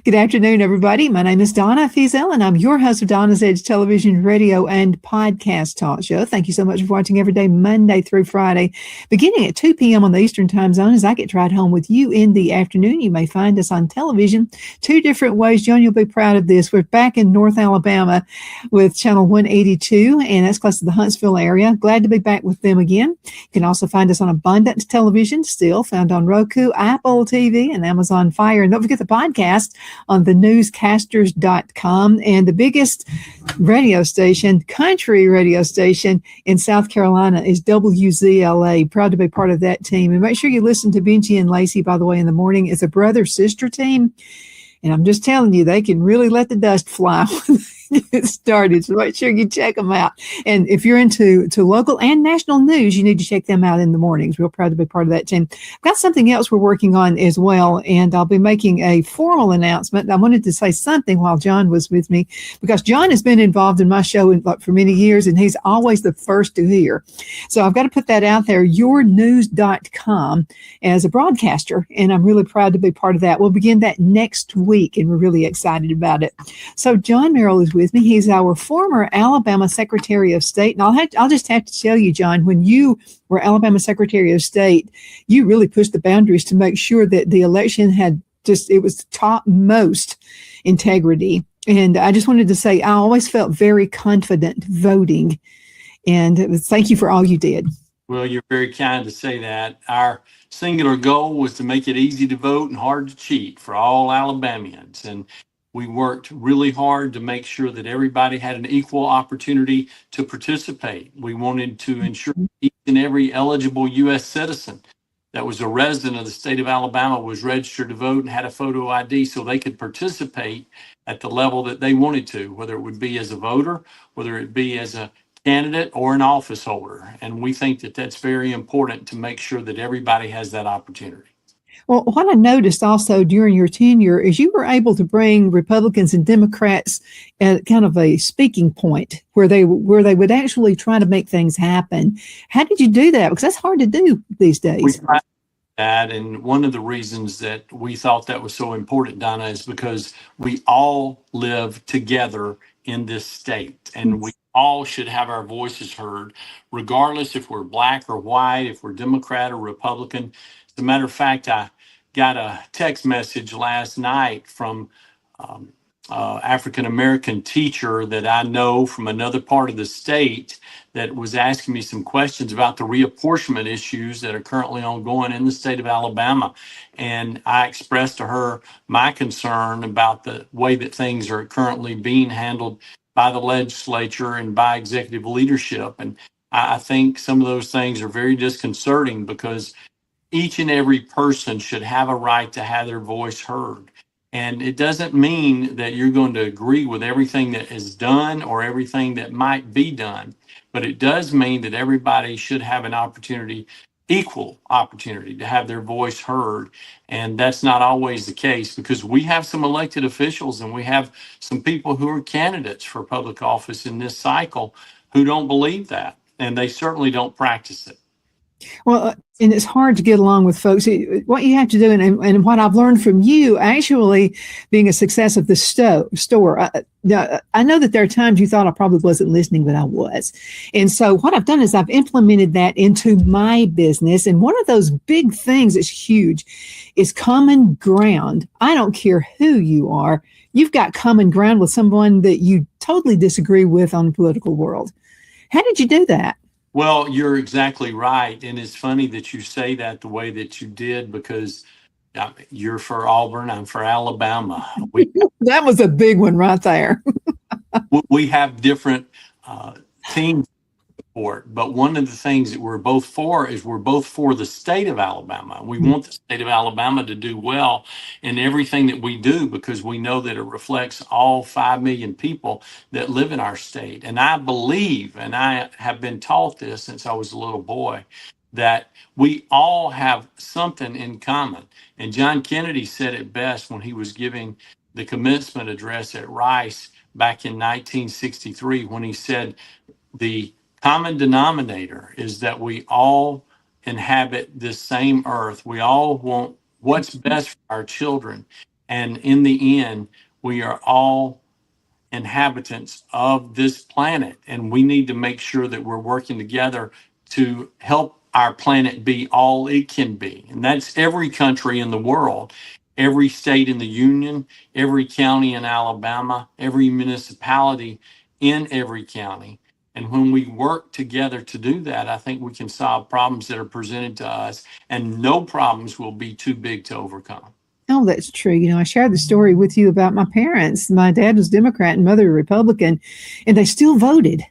Good afternoon, everybody. My name is Donna Feazell, and I'm your host of Donna's Edge television, radio, and podcast talk show. Thank you so much for watching every day, Monday through Friday, beginning at 2 p.m. on the Eastern Time Zone. As I get to ride home with you in the afternoon, you may find us on television two different ways. John, you'll be proud of this. We're back in North Alabama with Channel 182, and that's close to the Huntsville area. Glad to be back with them again. You can also find us on Abundance Television, still found on Roku, Apple TV, and Amazon Fire. And don't forget the podcast on the newscasters.com, and the biggest radio station, country radio station in South Carolina is WZLA. Proud to be part of that team. And make sure you listen to Benji and Lacey, by the way, in the morning. It's a brother-sister team. And I'm just telling you, they can really let the dust fly when they get started. So make sure you check them out. And if you're into local and national news, you need to check them out in the mornings. Real proud to be part of that team. I've got something else we're working on as well, and I'll be making a formal announcement. I wanted to say something while John was with me, because John has been involved in my show for many years, and he's always the first to hear. So I've got to put that out there, yournews.com, as a broadcaster, and I'm really proud to be part of that. We'll begin that next week, and we're really excited about it. So John Merrill is with me. He's our former Alabama Secretary of State. And I'll just have to tell you, John, when you were Alabama Secretary of State, you really pushed the boundaries to make sure that the election it was topmost integrity. And I just wanted to say, I always felt very confident voting. And thank you for all you did. Well, you're very kind to say that. Our singular goal was to make it easy to vote and hard to cheat for all Alabamians. And we worked really hard to make sure that everybody had an equal opportunity to participate. We wanted to ensure each and every eligible U.S. citizen that was a resident of the state of Alabama was registered to vote and had a photo ID so they could participate at the level that they wanted to, whether it would be as a voter, whether it be as a candidate or an office holder. And we think that that's very important to make sure that everybody has that opportunity. Well, what I noticed also during your tenure is you were able to bring Republicans and Democrats at kind of a speaking point where they would actually try to make things happen. How did you do that? Because that's hard to do these days. We tried that, and one of the reasons that we thought that was so important, Donna, is because we all live together in this state, and we all should have our voices heard, regardless if we're black or white, if we're Democrat or Republican. As a matter of fact, I got a text message last night from African-American teacher that I know from another part of the state that was asking me some questions about the reapportionment issues that are currently ongoing in the state of Alabama. And I expressed to her my concern about the way that things are currently being handled by the legislature and by executive leadership. And I think some of those things are very disconcerting, because each and every person should have a right to have their voice heard. And it doesn't mean that you're going to agree with everything that is done or everything that might be done, but it does mean that everybody should have an opportunity, equal opportunity, to have their voice heard. And that's not always the case, because we have some elected officials and we have some people who are candidates for public office in this cycle who don't believe that, and they certainly don't practice it. Well, and it's hard to get along with folks. What you have to do, and what I've learned from you, actually being a success of the store, I know that there are times you thought I probably wasn't listening, but I was. And so what I've done is I've implemented that into my business. And one of those big things that's huge is common ground. I don't care who you are. You've got common ground with someone that you totally disagree with on the political world. How did you do that? Well, you're exactly right. And it's funny that you say that the way that you did, because you're for Auburn, I'm for Alabama. That was a big one right there. We have different teams support, but one of the things that we're both for is we're both for the state of Alabama. We want the state of Alabama to do well in everything that we do because we know that it reflects all 5 million people that live in our state. And I believe, and I have been taught this since I was a little boy, that we all have something in common. And John Kennedy said it best when he was giving the commencement address at Rice back in 1963, when he said, the common denominator is that we all inhabit this same earth. We all want what's best for our children. And in the end, we are all inhabitants of this planet. And we need to make sure that we're working together to help our planet be all it can be. And that's every country in the world, every state in the union, every county in Alabama, every municipality in every county. And when we work together to do that, I think we can solve problems that are presented to us, and no problems will be too big to overcome. Oh, that's true. You know, I shared the story with you about my parents. My dad was Democrat and mother Republican, and they still voted.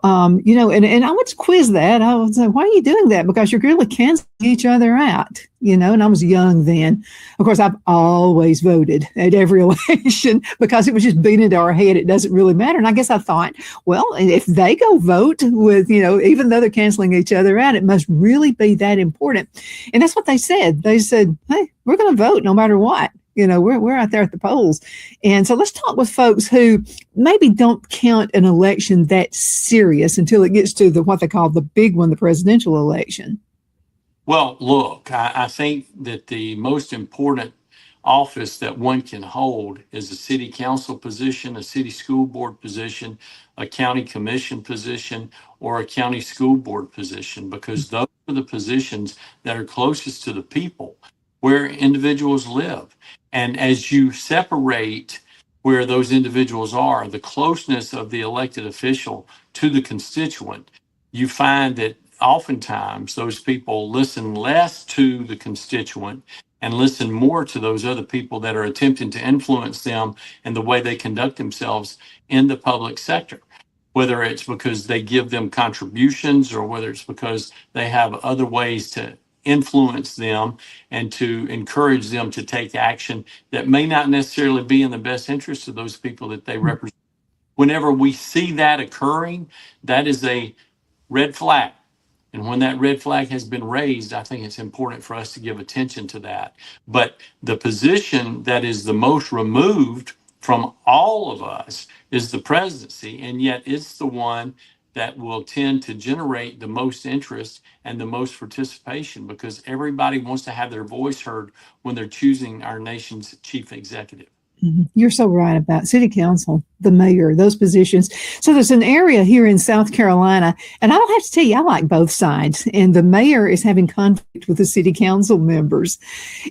You know, and I would quiz that. I would say, why are you doing that? Because you're really canceling each other out, you know, and I was young then. Of course, I've always voted at every election because it was just beaten into our head. It doesn't really matter. And I guess I thought, well, if they go vote with, you know, even though they're canceling each other out, it must really be that important. And that's what they said. They said, hey, we're going to vote no matter what. You know, we're out there at the polls. And so let's talk with folks who maybe don't count an election that serious until it gets to what they call the big one, the presidential election. Well, look, I think that the most important office that one can hold is a city council position, a city school board position, a county commission position, or a county school board position, because those are the positions that are closest to the people where individuals live. And as you separate where those individuals are, the closeness of the elected official to the constituent, you find that oftentimes those people listen less to the constituent and listen more to those other people that are attempting to influence them in the way they conduct themselves in the public sector, whether it's because they give them contributions or whether it's because they have other ways to influence them and to encourage them to take action that may not necessarily be in the best interest of those people that they represent. Whenever we see that occurring, that is a red flag. And when that red flag has been raised, I think it's important for us to give attention to that. But the position that is the most removed from all of us is the presidency, and yet it's the one that will tend to generate the most interest and the most participation because everybody wants to have their voice heard when they're choosing our nation's chief executive. Mm-hmm. You're so right about city council, the mayor, those positions. So there's an area here in South Carolina, and I'll have to tell you, I like both sides. And the mayor is having conflict with the city council members.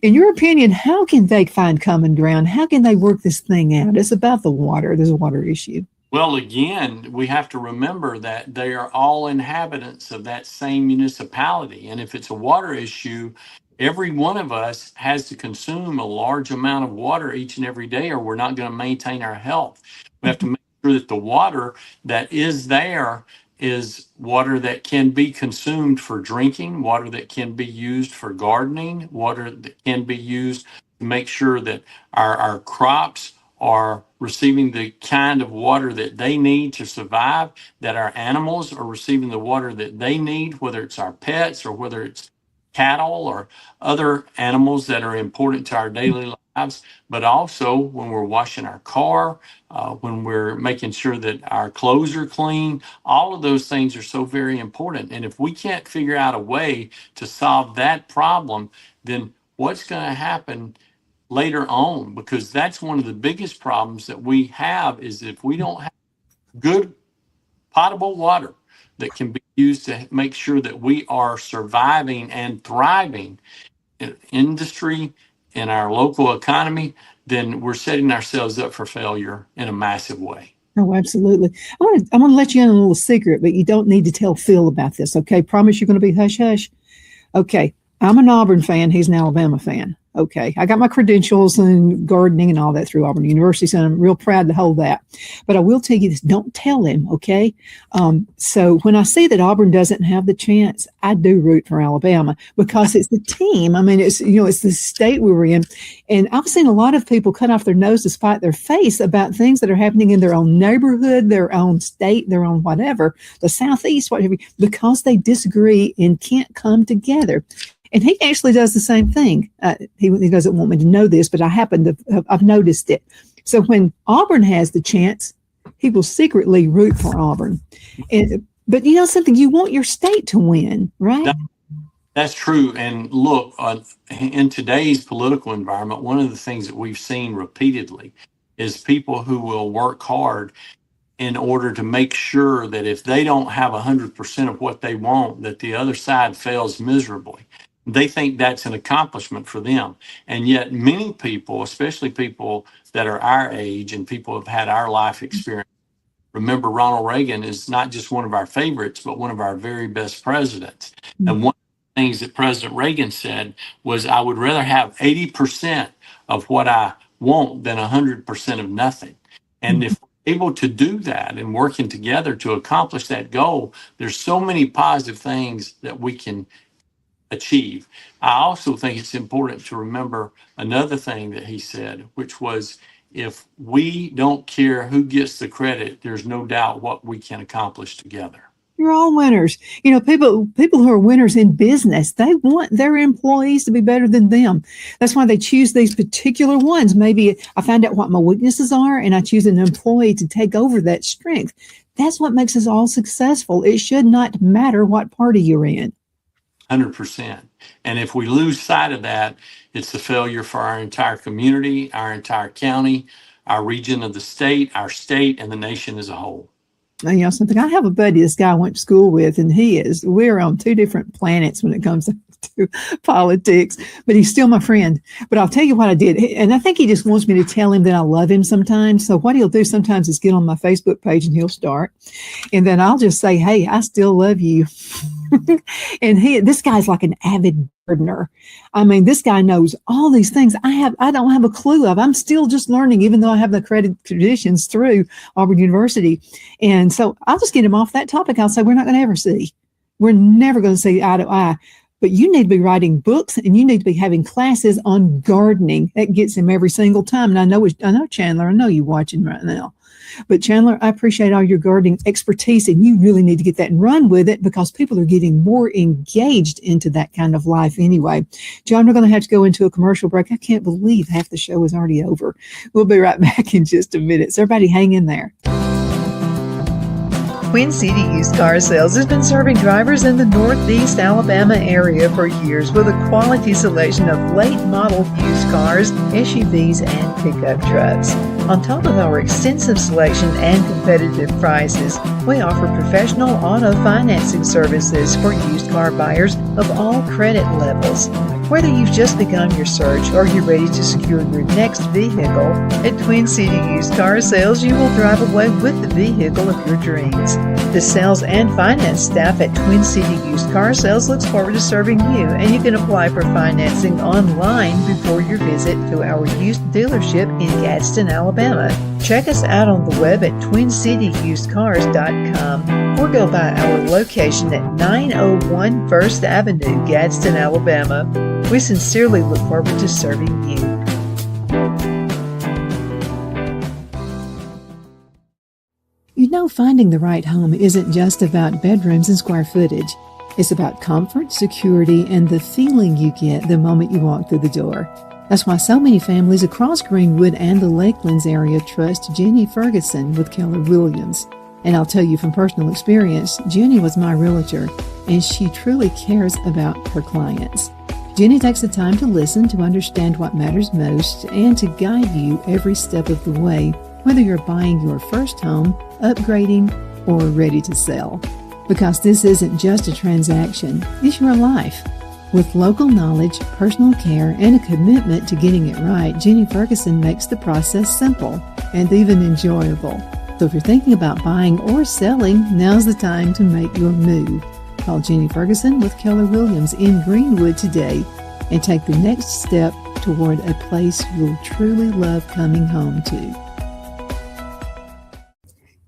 In your opinion, how can they find common ground? How can they work this thing out? It's about the water. There's a water issue. Well, again, we have to remember that they are all inhabitants of that same municipality. And if it's a water issue, every one of us has to consume a large amount of water each and every day, or we're not going to maintain our health. We have to make sure that the water that is there is water that can be consumed for drinking, water that can be used for gardening, water that can be used to make sure that our crops are receiving the kind of water that they need to survive, that our animals are receiving the water that they need, whether it's our pets or whether it's cattle or other animals that are important to our daily lives, but also when we're washing our car, when we're making sure that our clothes are clean. All of those things are so very important. And if we can't figure out a way to solve that problem, then what's going to happen later on? Because that's one of the biggest problems that we have is if we don't have good potable water that can be used to make sure that we are surviving and thriving in industry, in our local economy, then we're setting ourselves up for failure in a massive way. Oh, absolutely. I'm going to let you in a little secret, but you don't need to tell Phil about this, okay? Promise you're going to be hush-hush? Okay, I'm an Auburn fan. He's an Alabama fan. Okay. I got my credentials in gardening and all that through Auburn University, so I'm real proud to hold that. But I will tell you this, don't tell him, okay? So when I see that Auburn doesn't have the chance, I do root for Alabama because it's the team. I mean, it's the state we were in. And I've seen a lot of people cut off their nose to spite their face about things that are happening in their own neighborhood, their own state, their own whatever, the Southeast, whatever, because they disagree and can't come together. And he actually does the same thing. He doesn't want me to know this, but I've noticed it. So when Auburn has the chance, he will secretly root for Auburn. But you know something, you want your state to win, right? That's true. And look, in today's political environment, one of the things that we've seen repeatedly is people who will work hard in order to make sure that if they don't have 100% of what they want, that the other side fails miserably. They think that's an accomplishment for them. And yet many people, especially people that are our age and people who have had our life experience, remember Ronald Reagan is not just one of our favorites, but one of our very best presidents. Mm-hmm. And one of the things that President Reagan said was, I would rather have 80% of what I want than 100% of nothing. And if we're able to do that and working together to accomplish that goal, there's so many positive things that we can achieve. I also think it's important to remember another thing that he said, which was, if we don't care who gets the credit, there's no doubt what we can accomplish together. You're all winners. You know, people who are winners in business, they want their employees to be better than them. That's why they choose these particular ones. Maybe I find out what my weaknesses are and I choose an employee to take over that strength. That's what makes us all successful. It should not matter what party you're in. 100%. And if we lose sight of that, it's a failure for our entire community, our entire county, our region of the state, our state, and the nation as a whole. You know something, I have a buddy this guy I went to school with, and we're on two different planets when it comes to politics, but he's still my friend. But I'll tell you what I did, and I think he just wants me to tell him that I love him sometimes. So what he'll do sometimes is get on my Facebook page and he'll start, and then I'll just say, hey, I still love you. And this guy's like an avid gardener. I mean, this guy knows all these things I don't have a clue of. I'm still just learning, even though I have the credentials through Auburn University. And so I'll just get him off that topic. I'll say, we're not going to ever see. We're never going to see eye to eye. But you need to be writing books and you need to be having classes on gardening. That gets him every single time. And I know Chandler, I know you're watching right now. But Chandler, I appreciate all your gardening expertise, and you really need to get that and run with it because people are getting more engaged into that kind of life anyway. John, we're going to have to go into a commercial break. I can't believe half the show is already over. We'll be right back in just a minute. So everybody hang in there. Twin City Used Car Sales has been serving drivers in the Northeast Alabama area for years with a quality selection of late model used cars, SUVs, and pickup trucks. On top of our extensive selection and competitive prices, we offer professional auto financing services for used car buyers of all credit levels. Whether you've just begun your search or you're ready to secure your next vehicle, at Twin City Used Car Sales, you will drive away with the vehicle of your dreams. The sales and finance staff at Twin City Used Car Sales looks forward to serving you, and you can apply for financing online before your visit to our used dealership in Gadsden, Alabama. Check us out on the web at twincityusedcars.com or go by our location at 901 First Avenue, Gadsden, Alabama. We sincerely look forward to serving you. You know, finding the right home isn't just about bedrooms and square footage. It's about comfort, security, and the feeling you get the moment you walk through the door. That's why so many families across Greenwood and the Lakelands area trust Jenny Ferguson with Keller Williams. And I'll tell you from personal experience, Jenny was my realtor, and she truly cares about her clients. Jenny takes the time to listen, to understand what matters most, and to guide you every step of the way, whether you're buying your first home, upgrading, or ready to sell. Because this isn't just a transaction, it's your life. With local knowledge, personal care, and a commitment to getting it right, Jenny Ferguson makes the process simple and even enjoyable. So if you're thinking about buying or selling, now's the time to make your move. Call Jenny Ferguson with Keller Williams in Greenwood today and take the next step toward a place you'll truly love coming home to.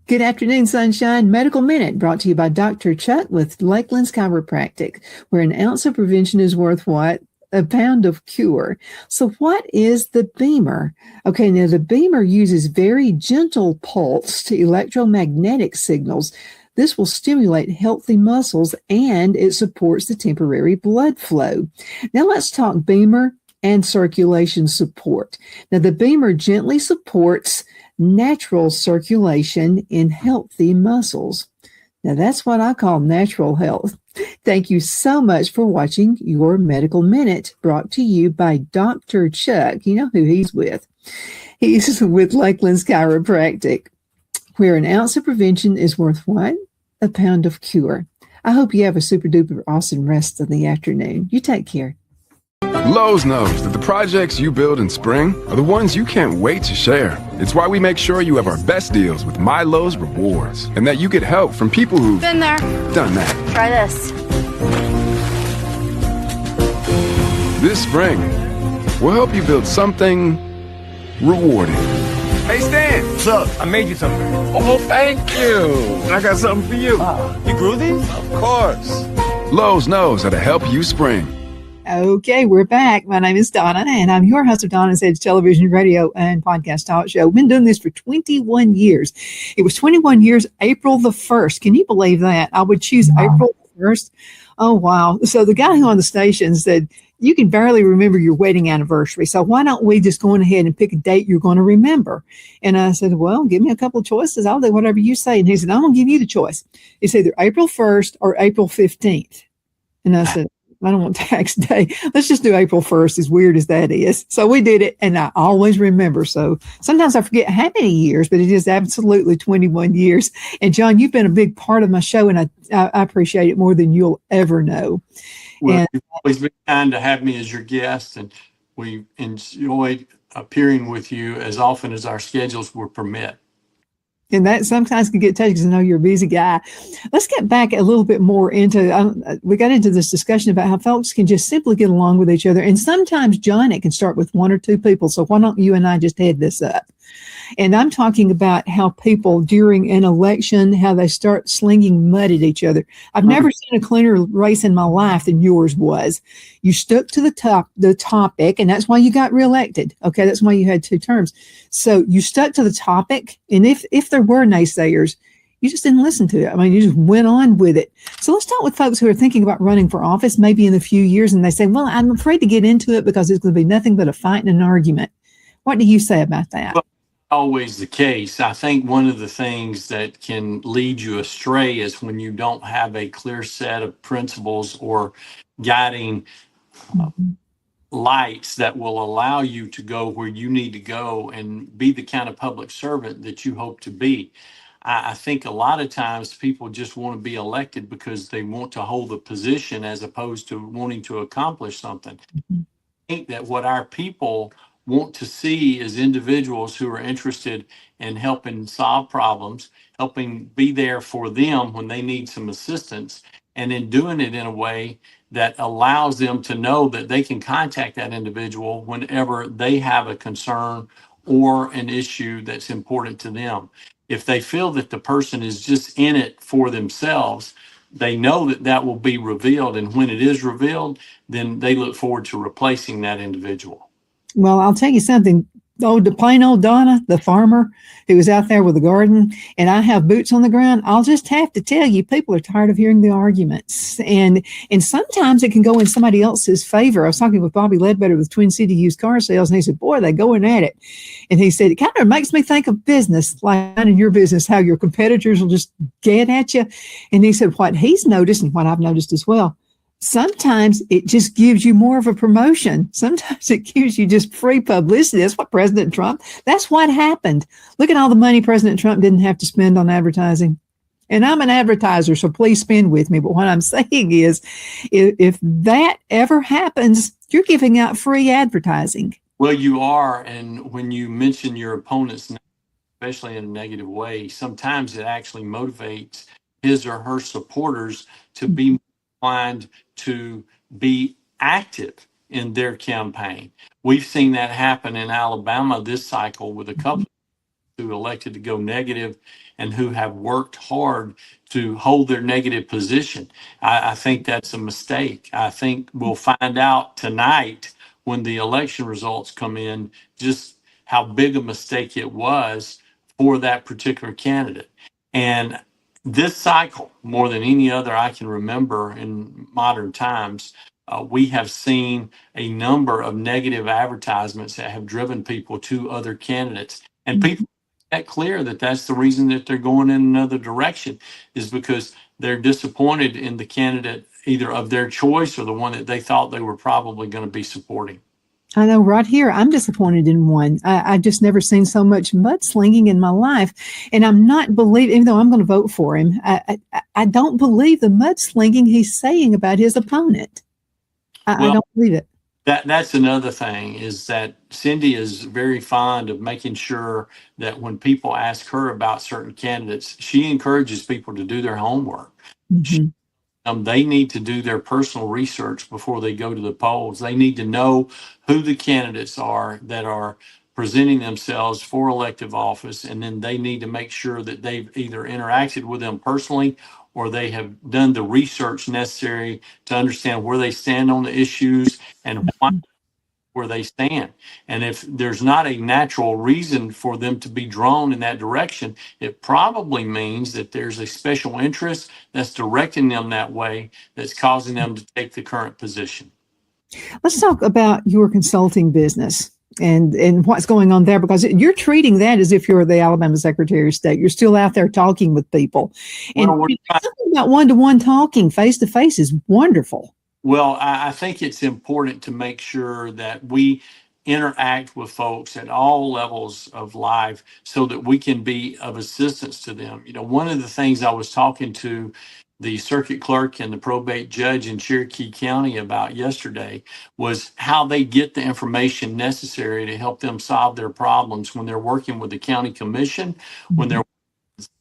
Good afternoon, Sunshine. Medical Minute brought to you by Dr. Chuck with Lakeland's Chiropractic, where an ounce of prevention is worth what? A pound of cure. So what is the Beamer? Okay, now the Beamer uses very gentle pulse to electromagnetic signals. This will stimulate healthy muscles and it supports the temporary blood flow. Now let's talk Beamer and circulation support. Now the Beamer gently supports natural circulation in healthy muscles. Now that's what I call natural health. Thank you so much for watching your Medical Minute, brought to you by Dr. Chuck. You know who he's with. He's with Lakeland's Chiropractic, where an ounce of prevention is worth what? A pound of cure. I hope you have a super duper awesome rest of the afternoon. You take care. Lowe's knows that the projects you build in spring are the ones you can't wait to share. It's why we make sure you have our best deals with My Lowe's Rewards, and that you get help from people who've been there, done that. Try this. This spring, we'll help you build something rewarding. Hey, Stan. What's up? I made you something. Oh, thank you. And I got something for you. You grew these? Of course. Lowe's knows how to help you spring. Okay, we're back. My name is Donna, and I'm your host of Donna's Edge television, radio, and podcast talk show. We've been doing this for 21 years. It was 21 years, April the 1st. Can you believe that? I would choose April the 1st. Oh, wow. So the guy who on the station said, you can barely remember your wedding anniversary. So why don't we just go on ahead and pick a date you're going to remember? And I said, well, give me a couple of choices. I'll do whatever you say. And he said, I'm going to give you the choice. It's either April 1st or April 15th. And I said, I don't want tax day. Let's just do April 1st, as weird as that is. So we did it, and I always remember. So sometimes I forget how many years, but it is absolutely 21 years. And John, you've been a big part of my show, and I appreciate it more than you'll ever know. Well, And you've always been kind to have me as your guest, and we enjoyed appearing with you as often as our schedules will permit. And that sometimes can get touchy because I know you're a busy guy. Let's get back a little bit more into, we got into this discussion about how folks can just simply get along with each other. And sometimes, John, it can start with one or two people. So why don't you and I just head this up? And I'm talking about how people during an election, how they start slinging mud at each other. I've never seen a cleaner race in my life than yours was. You stuck to the topic, and that's why you got reelected. Okay, that's why you had 2 terms. So you stuck to the topic, and if there were naysayers, you just didn't listen to it. I mean, you just went on with it. So let's talk with folks who are thinking about running for office, maybe in a few years, and they say, well, I'm afraid to get into it because it's going to be nothing but a fight and an argument. What do you say about that? Well, always the case. I think one of the things that can lead you astray is when you don't have a clear set of principles or guiding lights that will allow you to go where you need to go and be the kind of public servant that you hope to be. I think a lot of times people just want to be elected because they want to hold a position as opposed to wanting to accomplish something. I think that what our people want to see is individuals who are interested in helping solve problems, helping be there for them when they need some assistance, and in doing it in a way that allows them to know that they can contact that individual whenever they have a concern or an issue that's important to them. If they feel that the person is just in it for themselves, they know that that will be revealed. And when it is revealed, then they look forward to replacing that individual. Well, I'll tell you something. The plain old Donna, the farmer who was out there with the garden, and I have boots on the ground. I'll just have to tell you, people are tired of hearing the arguments, and sometimes it can go in somebody else's favor. I was talking with Bobby Ledbetter with Twin City Used Car Sales, and he said, "Boy, they're going at it." And he said, "It kind of makes me think of business, like in your business, how your competitors will just get at you." And he said, what he's noticed, and what I've noticed as well, sometimes it just gives you more of a promotion. Sometimes it gives you just free publicity. That's what President Trump, that's what happened. Look at all the money President Trump didn't have to spend on advertising. And I'm an advertiser, so please spend with me. But what I'm saying is, if that ever happens, you're giving out free advertising. Well, you are. And when you mention your opponents, especially in a negative way, sometimes it actually motivates his or her supporters to be inclined to be active in their campaign. We've seen that happen in Alabama this cycle with a couple who elected to go negative and who have worked hard to hold their negative position. I think that's a mistake. I think we'll find out tonight when the election results come in just how big a mistake it was for that particular candidate. And this cycle, more than any other I can remember in modern times, we have seen a number of negative advertisements that have driven people to other candidates. And people that clear that that's the reason that they're going in another direction, is because they're disappointed in the candidate either of their choice or the one that they thought they were probably going to be supporting. I know right here, I'm disappointed in one. I just never seen so much mudslinging in my life. And I'm not believing, even though I'm going to vote for him, I don't believe the mudslinging he's saying about his opponent. I don't believe it. That's another thing, is that Cindy is very fond of making sure that when people ask her about certain candidates, she encourages people to do their homework. They need to do their personal research before they go to the polls. They need to know who the candidates are that are presenting themselves for elective office, and then they need to make sure that they've either interacted with them personally or they have done the research necessary to understand where they stand on the issues and why, where they stand. And if there's not a natural reason for them to be drawn in that direction, it probably means that there's a special interest that's directing them that way, that's causing them to take the current position. Let's talk about your consulting business and what's going on there, because you're treating that as if you're the Alabama Secretary of State. You're still out there talking with people. And something about one-to-one talking, face-to-face, is wonderful. Well, I think it's important to make sure that we interact with folks at all levels of life so that we can be of assistance to them. You know, one of the things I was talking to the circuit clerk and the probate judge in Cherokee County about yesterday was how they get the information necessary to help them solve their problems when they're working with the county commission, when they're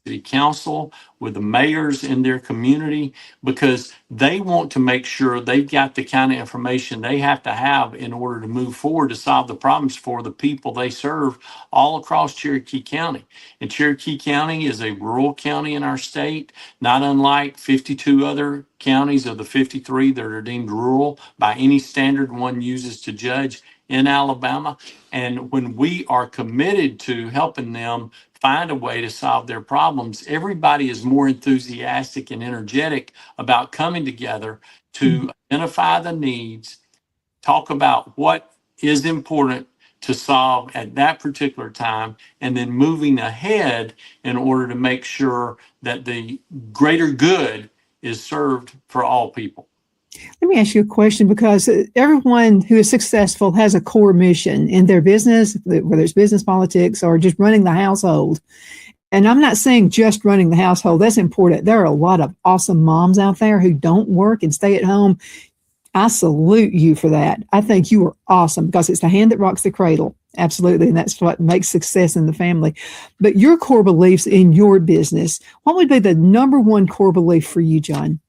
city council, with the mayors in their community, because they want to make sure they've got the kind of information they have to have in order to move forward to solve the problems for the people they serve all across Cherokee County. And Cherokee County is a rural county in our state, not unlike 52 other counties of the 53 that are deemed rural by any standard one uses to judge in Alabama. And when we are committed to helping them find a way to solve their problems, everybody is more enthusiastic and energetic about coming together to identify the needs, talk about what is important to solve at that particular time, and then moving ahead in order to make sure that the greater good is served for all people. Let me ask you a question, because everyone who is successful has a core mission in their business, whether it's business, politics, or just running the household. And I'm not saying just running the household. That's important. There are a lot of awesome moms out there who don't work and stay at home. I salute you for that. I think you are awesome, because it's the hand that rocks the cradle. Absolutely. And that's what makes success in the family. But your core beliefs in your business, what would be the number one core belief for you, John?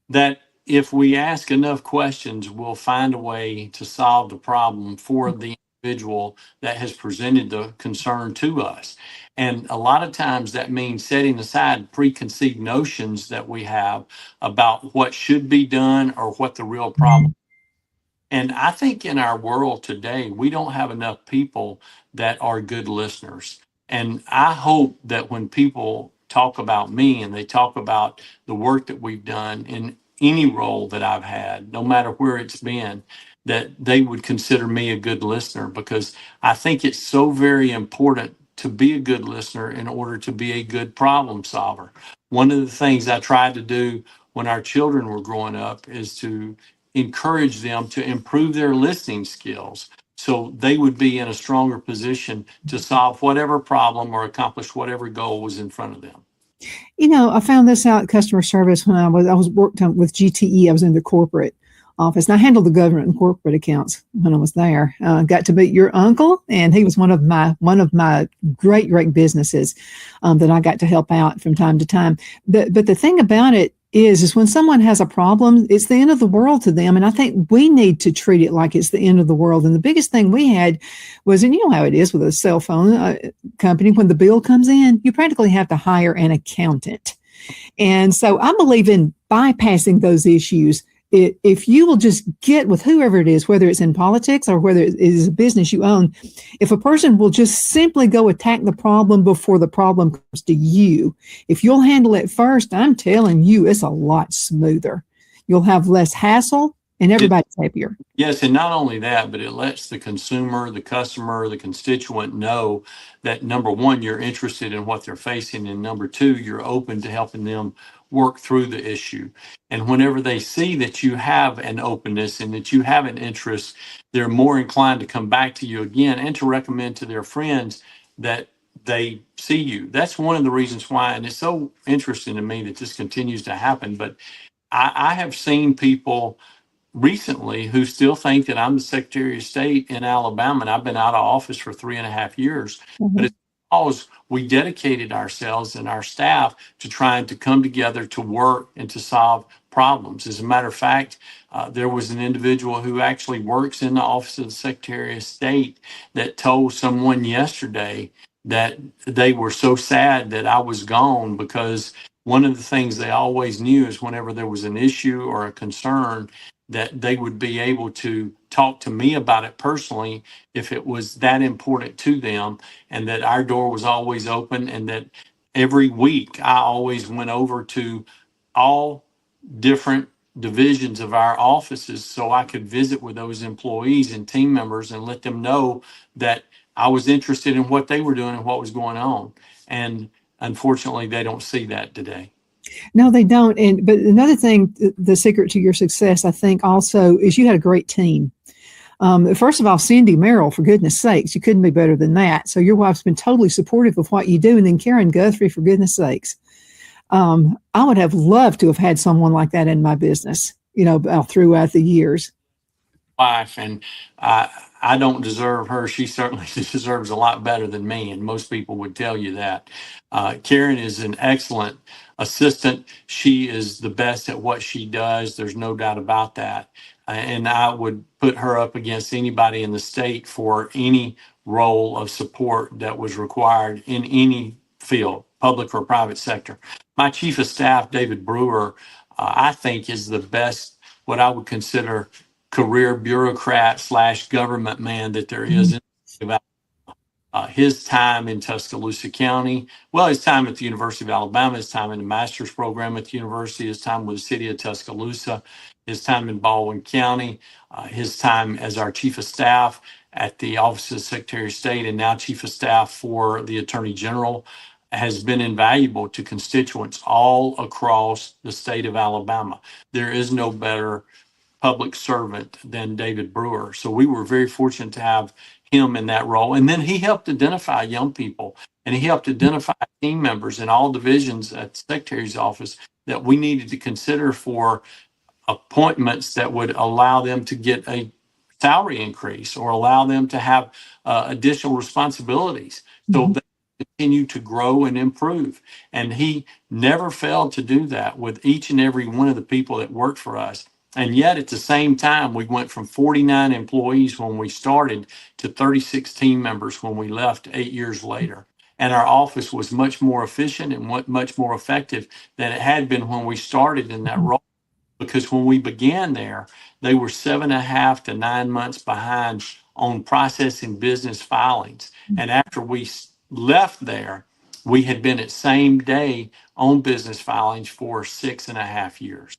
That if we ask enough questions, we'll find a way to solve the problem for the individual that has presented the concern to us. And a lot of times that means setting aside preconceived notions that we have about what should be done or what the real problem is. And I think in our world today, we don't have enough people that are good listeners. And I hope that when people talk about me and they talk about the work that we've done in any role that I've had, no matter where it's been, that they would consider me a good listener, because I think it's so very important to be a good listener in order to be a good problem solver. One of the things I tried to do when our children were growing up is to encourage them to improve their listening skills so they would be in a stronger position to solve whatever problem or accomplish whatever goal was in front of them. You know, I found this out in customer service when I was worked on with GTE. I was in the corporate office, and I handled the government and corporate accounts when I was there. Got to meet your uncle, and he was one of my great businesses that I got to help out from time to time. But the thing about it is when someone has a problem, it's the end of the world to them. And I think we need to treat it like it's the end of the world. And the biggest thing we had was, and you know how it is with a cell phone company, when the bill comes in, you practically have to hire an accountant. And so I believe in bypassing those issues. If you will just get with whoever it is, whether it's in politics or whether it is a business you own, if a person will just simply go attack the problem before the problem comes to you, if you'll handle it first, I'm telling you, it's a lot smoother. You'll have less hassle and everybody's happier. Yes, and not only that, but it lets the consumer, the customer, the constituent know that, number one, you're interested in what they're facing, and number two, you're open to helping them work through the issue. And whenever they see that you have an openness and that you have an interest, they're more inclined to come back to you again and to recommend to their friends that they see you. That's one of the reasons why, and it's so interesting to me that this continues to happen, but I have seen people recently who still think that I'm the Secretary of State in Alabama, and I've been out of office for 3.5 years. But it's because we dedicated ourselves and our staff to trying to come together to work and to solve problems. As a matter of fact, there was an individual who actually works in the office of the Secretary of State that told someone yesterday that they were so sad that I was gone, because one of the things they always knew is whenever there was an issue or a concern, that they would be able to talk to me about it personally if it was that important to them, and that our door was always open, and that every week I always went over to all different divisions of our offices so I could visit with those employees and team members and let them know that I was interested in what they were doing and what was going on. And unfortunately, they don't see that today. No, they don't. But another thing, the secret to your success, I think, also is you had a great team. First of all, Cindy Merrill, for goodness sakes, you couldn't be better than that. So your wife's been totally supportive of what you do. And then Karen Guthrie, for goodness sakes. I would have loved to have had someone like that in my business, throughout the years. Wife, and I don't deserve her. She certainly deserves a lot better than me, and most people would tell you that. Karen is an excellent assistant. She is the best at what she does. There's no doubt about that. And I would put her up against anybody in the state for any role of support that was required in any field, public or private sector. My chief of staff, David Brewer, I think is the best, what I would consider career bureaucrat / government man that there is in his time in Tuscaloosa County, his time at the University of Alabama, his time in the master's program at the university, his time with the city of Tuscaloosa, his time in Baldwin County, his time as our chief of staff at the Office of the Secretary of State, and now chief of staff for the Attorney General, has been invaluable to constituents all across the state of Alabama. There is no better public servant than David Brewer. So we were very fortunate to have him in that role. And then he helped identify young people, and he helped identify team members in all divisions at the Secretary's office that we needed to consider for appointments that would allow them to get a salary increase or allow them to have additional responsibilities. So they continue to grow and improve. And he never failed to do that with each and every one of the people that worked for us. And yet at the same time, we went from 49 employees when we started to 36 team members when we left 8 years later. And our office was much more efficient and much more effective than it had been when we started in that role. Because when we began there, they were 7.5 to 9 months behind on processing business filings. And after we left there, we had been at same day on business filings for 6.5 years.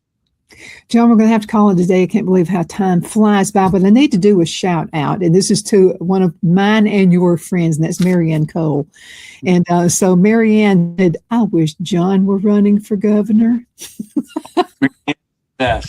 John, we're going to have to call it today. I can't believe how time flies by, but I need to do a shout out. And this is to one of mine and your friends, and that's Marianne Cole. And so Marianne said, I wish John were running for governor. She's a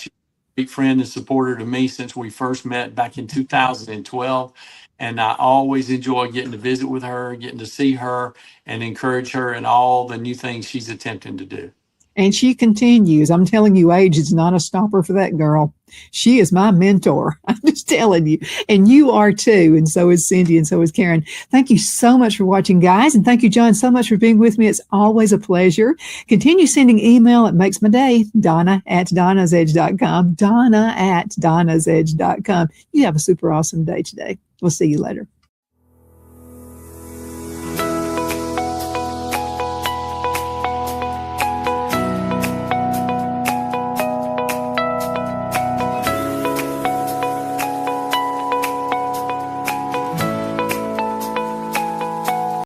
big friend and supporter to me since we first met back in 2012. And I always enjoy getting to visit with her, getting to see her and encourage her in all the new things she's attempting to do. And she continues. I'm telling you, age is not a stopper for that girl. She is my mentor. I'm just telling you. And you are too. And so is Cindy, and so is Karen. Thank you so much for watching, guys. And thank you, John, so much for being with me. It's always a pleasure. Continue sending email. It makes my day. Donna@donnasedge.com. Donna@donnasedge.com. You have a super awesome day today. We'll see you later.